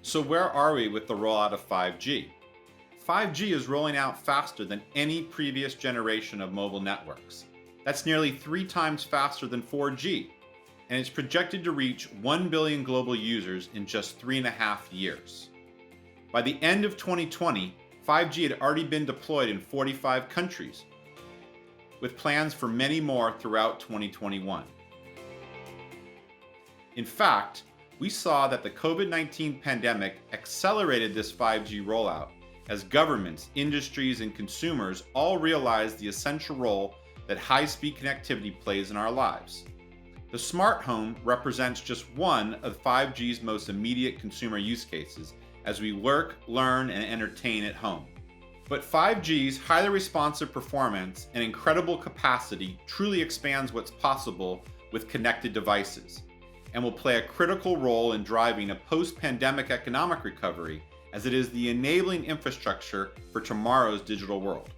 So, where are we with the rollout of 5G? 5G is rolling out faster than any previous generation of mobile networks. That's nearly 3 times faster than 4G, and it's projected to reach 1 billion global users in just 3.5 years. By the end of 2020, 5G had already been deployed in 45 countries, with plans for many more throughout 2021. In fact, we saw that the COVID-19 pandemic accelerated this 5G rollout as governments, industries, and consumers all realized the essential role that high-speed connectivity plays in our lives. The smart home represents just one of 5G's most immediate consumer use cases as we work, learn, and entertain at home. But 5G's highly responsive performance and incredible capacity truly expands what's possible with connected devices, and will play a critical role in driving a post-pandemic economic recovery as it is the enabling infrastructure for tomorrow's digital world.